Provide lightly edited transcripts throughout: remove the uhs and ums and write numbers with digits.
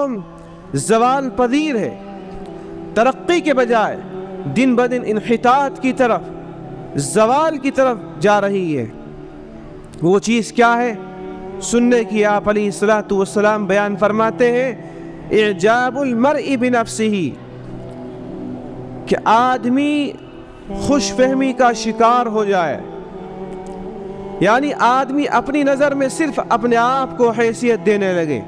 قوم زوال پذیر ہے، ترقی کے بجائے دن بدن انحطاط کی طرف، زوال کی طرف جا رہی ہے۔ وہ چیز کیا ہے؟ سننے کی آپ علیہ الصلوۃ والسلام بیان فرماتے ہیں اعجاب المرء بنفسہ، کہ آدمی خوش فہمی کا شکار ہو جائے، یعنی آدمی اپنی نظر میں صرف اپنے آپ کو حیثیت دینے لگے،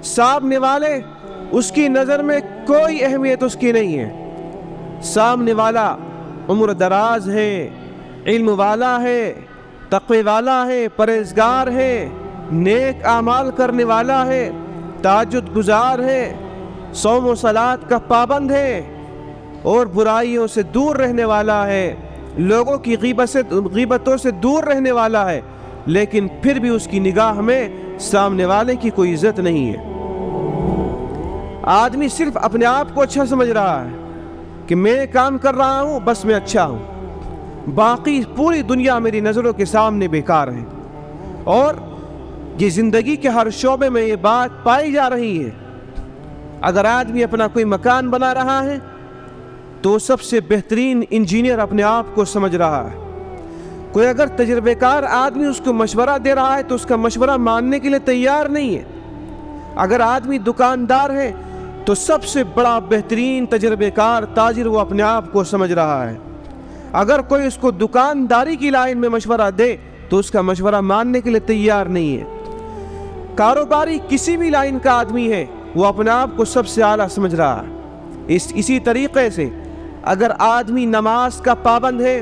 سامنے والے اس کی نظر میں کوئی اہمیت اس کی نہیں ہے۔ سامنے والا عمر دراز ہے، علم والا ہے، تقوی والا ہے، پرہیزگار ہے، نیک اعمال کرنے والا ہے، تہجد گزار ہے، صوم و صلات کا پابند ہے، اور برائیوں سے دور رہنے والا ہے، لوگوں کی غیبتوں سے دور رہنے والا ہے، لیکن پھر بھی اس کی نگاہ میں سامنے والے کی کوئی عزت نہیں ہے۔ آدمی صرف اپنے آپ کو اچھا سمجھ رہا ہے کہ میں کام کر رہا ہوں، بس میں اچھا ہوں، باقی پوری دنیا میری نظروں کے سامنے بیکار ہے۔ اور یہ زندگی کے ہر شعبے میں یہ بات پائی جا رہی ہے۔ اگر آدمی اپنا کوئی مکان بنا رہا ہے تو سب سے بہترین انجینئر اپنے آپ کو سمجھ رہا ہے۔ کوئی اگر تجربے کار آدمی اس کو مشورہ دے رہا ہے تو اس کا مشورہ ماننے کے لیے تیار نہیں ہے۔ اگر آدمی دکاندار ہے تو سب سے بڑا بہترین تجربے کار تاجر وہ اپنے آپ کو سمجھ رہا ہے۔ اگر کوئی اس کو دکانداری کی لائن میں مشورہ دے تو اس کا مشورہ ماننے کے لیے تیار نہیں ہے۔ کاروباری کسی بھی لائن کا آدمی ہے وہ اپنے آپ کو سب سے اعلیٰ سمجھ رہا ہے۔ اسی طریقے سے اگر آدمی نماز کا پابند ہے،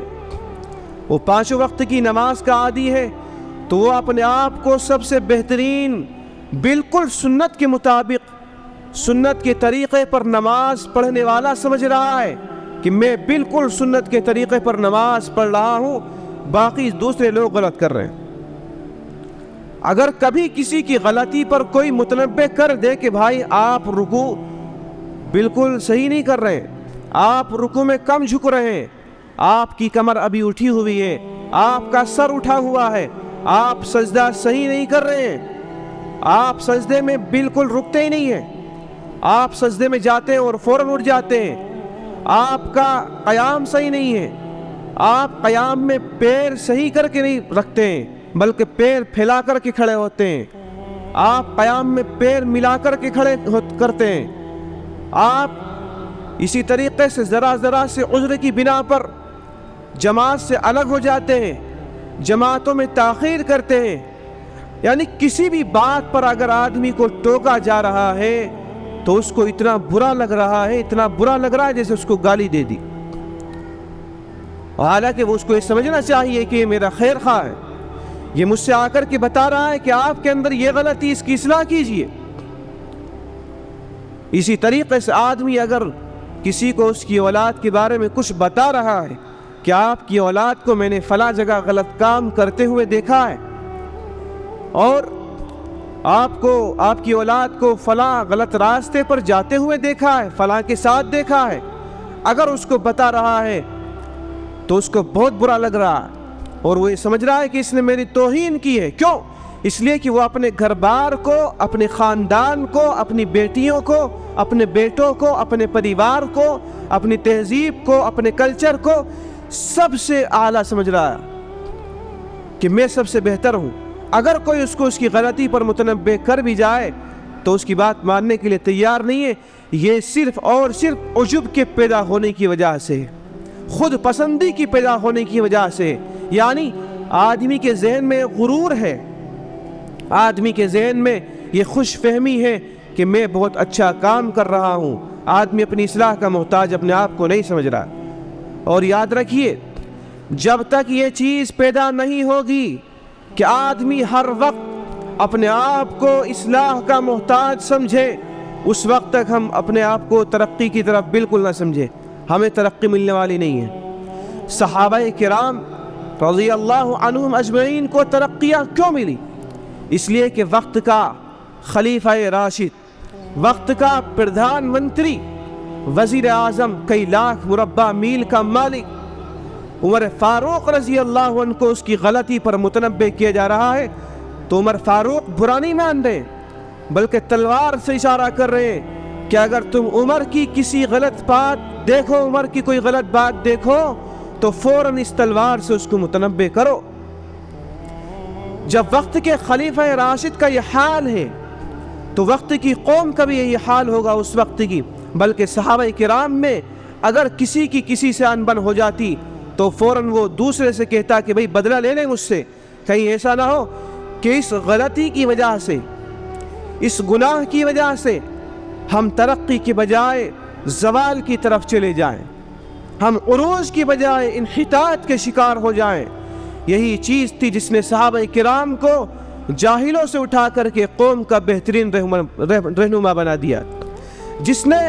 وہ 5 وقت کی نماز کا عادی ہے، تو وہ اپنے آپ کو سب سے بہترین، بالکل سنت کے مطابق، سنت کے طریقے پر نماز پڑھنے والا سمجھ رہا ہے کہ میں بالکل سنت کے طریقے پر نماز پڑھ رہا ہوں، باقی دوسرے لوگ غلط کر رہے ہیں۔ اگر کبھی کسی کی غلطی پر کوئی متنبہ کر دے کہ بھائی آپ رکوع بالکل صحیح نہیں کر رہے، آپ رکوع میں کم جھک رہے ہیں، آپ کی کمر ابھی اٹھی ہوئی ہے، آپ کا سر اٹھا ہوا ہے، آپ سجدہ صحیح نہیں کر رہے ہیں، آپ سجدے میں بالکل رکتے ہی نہیں ہیں، آپ سجدے میں جاتے ہیں اور فوراً اٹھ جاتے ہیں، آپ کا قیام صحیح نہیں ہے، آپ قیام میں پیر صحیح کر کے نہیں رکھتے ہیں بلکہ پیر پھیلا کر کے کھڑے ہوتے ہیں، آپ قیام میں پیر ملا کر کے کھڑے کرتے ہیں، آپ اسی طریقے سے ذرا سے عذر کی بنا پر جماعت سے الگ ہو جاتے ہیں، جماعتوں میں تاخیر کرتے ہیں۔ یعنی کسی بھی بات پر اگر آدمی کو ٹوکا جا رہا ہے تو اس کو اتنا برا لگ رہا ہے، اتنا برا لگ رہا ہے جیسے اس کو گالی دے دی، حالانکہ وہ اس کو یہ سمجھنا چاہیے کہ یہ میرا خیر خواہ ہے، یہ مجھ سے آ کر کے بتا رہا ہے کہ آپ کے اندر یہ غلطی، اس کی اصلاح کیجیے۔ اسی طریقے سے آدمی اگر کسی کو اس کی اولاد کے بارے میں کچھ بتا رہا ہے کہ آپ کی اولاد کو میں نے فلاں جگہ غلط کام کرتے ہوئے دیکھا ہے، اور آپ کی اولاد کو فلاں غلط راستے پر جاتے ہوئے دیکھا ہے، فلاں کے ساتھ دیکھا ہے، اگر اس کو بتا رہا ہے تو اس کو بہت برا لگ رہا ہے، اور وہ یہ سمجھ رہا ہے کہ اس نے میری توہین کی ہے۔ کیوں؟ اس لیے کہ وہ اپنے گھر بار کو، اپنے خاندان کو، اپنی بیٹیوں کو، اپنے بیٹوں کو، اپنے پریوار کو، اپنی تہذیب کو، اپنے کلچر کو سب سے اعلیٰ سمجھ رہا ہے کہ میں سب سے بہتر ہوں۔ اگر کوئی اس کو اس کی غلطی پر متنبہ کر بھی جائے تو اس کی بات ماننے کے لیے تیار نہیں ہے۔ یہ صرف اور صرف عجب کے پیدا ہونے کی وجہ سے، خود پسندی کی پیدا ہونے کی وجہ سے، یعنی آدمی کے ذہن میں غرور ہے، آدمی کے ذہن میں یہ خوش فہمی ہے کہ میں بہت اچھا کام کر رہا ہوں۔ آدمی اپنی اصلاح کا محتاج اپنے آپ کو نہیں سمجھ رہا۔ اور یاد رکھیے، جب تک یہ چیز پیدا نہیں ہوگی کہ آدمی ہر وقت اپنے آپ کو اصلاح کا محتاج سمجھے، اس وقت تک ہم اپنے آپ کو ترقی کی طرف بالکل نہ سمجھے، ہمیں ترقی ملنے والی نہیں ہے۔ صحابہ کرام رضی اللہ عنہم اجمعین کو ترقیاں کیوں ملی؟ اس لیے کہ وقت کا خلیفہ راشد، وقت کا پردھان منتری، وزیر اعظم، کئی لاکھ مربع میل کا مالک عمر فاروق رضی اللہ عنہ کو اس کی غلطی پر متنبہ کیا جا رہا ہے تو عمر فاروق برا نہیں مان رہے، بلکہ تلوار سے اشارہ کر رہے ہیں کہ اگر تم عمر کی کسی غلط بات دیکھو، عمر کی کوئی غلط بات دیکھو تو فوراً اس تلوار سے اس کو متنبہ کرو۔ جب وقت کے خلیفہ راشد کا یہ حال ہے تو وقت کی قوم کا بھی یہی حال ہوگا اس وقت کی۔ بلکہ صحابہ کرام میں اگر کسی کی کسی سے انبن ہو جاتی تو فوراً وہ دوسرے سے کہتا کہ بھئی بدلہ لے لیں مجھ سے، کہیں ایسا نہ ہو کہ اس غلطی کی وجہ سے، اس گناہ کی وجہ سے ہم ترقی کے بجائے زوال کی طرف چلے جائیں، ہم عروج کی بجائے انحطاط کے شکار ہو جائیں۔ یہی چیز تھی جس نے صحابہ کرام کو جاہلوں سے اٹھا کر کے قوم کا بہترین رہنما بنا دیا، جس نے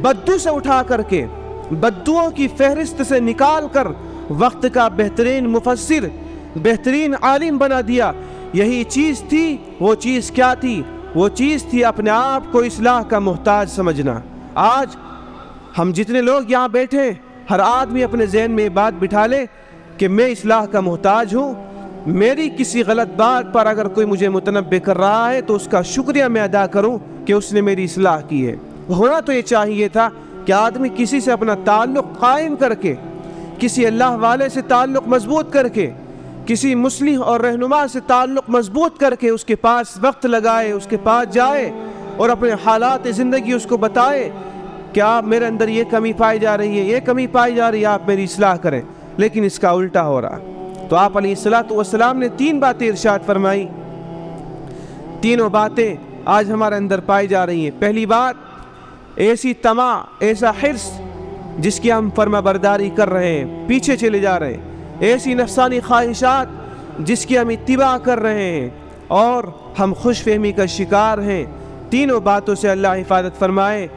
بدو سے اٹھا کر کے، بدوؤں کی فہرست سے نکال کر وقت کا بہترین مفسر، بہترین عالم بنا دیا۔ یہی چیز تھی، وہ چیز کیا تھی؟ وہ چیز تھی اپنے آپ کو اصلاح کا محتاج سمجھنا۔ آج ہم جتنے لوگ یہاں بیٹھے، ہر آدمی اپنے ذہن میں یہ بات بٹھا لے کہ میں اصلاح کا محتاج ہوں۔ میری کسی غلط بات پر اگر کوئی مجھے متنبہ کر رہا ہے تو اس کا شکریہ میں ادا کروں کہ اس نے میری اصلاح کی ہے۔ ہونا تو یہ چاہیے تھا کہ آدمی کسی سے اپنا تعلق قائم کر کے، کسی اللہ والے سے تعلق مضبوط کر کے، کسی مصلح اور رہنما سے تعلق مضبوط کر کے اس کے پاس وقت لگائے، اس کے پاس جائے اور اپنے حالات زندگی اس کو بتائے کہ آپ میرے اندر یہ کمی پائی جا رہی ہے، یہ کمی پائی جا رہی ہے، آپ میری اصلاح کریں۔ لیکن اس کا الٹا ہو رہا۔ تو آپ علیہ السلام نے 3 باتیں ارشاد فرمائی، تینوں باتیں آج ہمارے اندر پائی جا رہی ہیں۔ پہلی بات، ایسی طمع، ایسا حرص جس کی ہم فرما برداری کر رہے ہیں، پیچھے چلے جا رہے ہیں، ایسی نفسانی خواہشات جس کی ہم اتباع کر رہے ہیں اور ہم خوش فہمی کا شکار ہیں۔ تینوں باتوں سے اللہ حفاظت فرمائے۔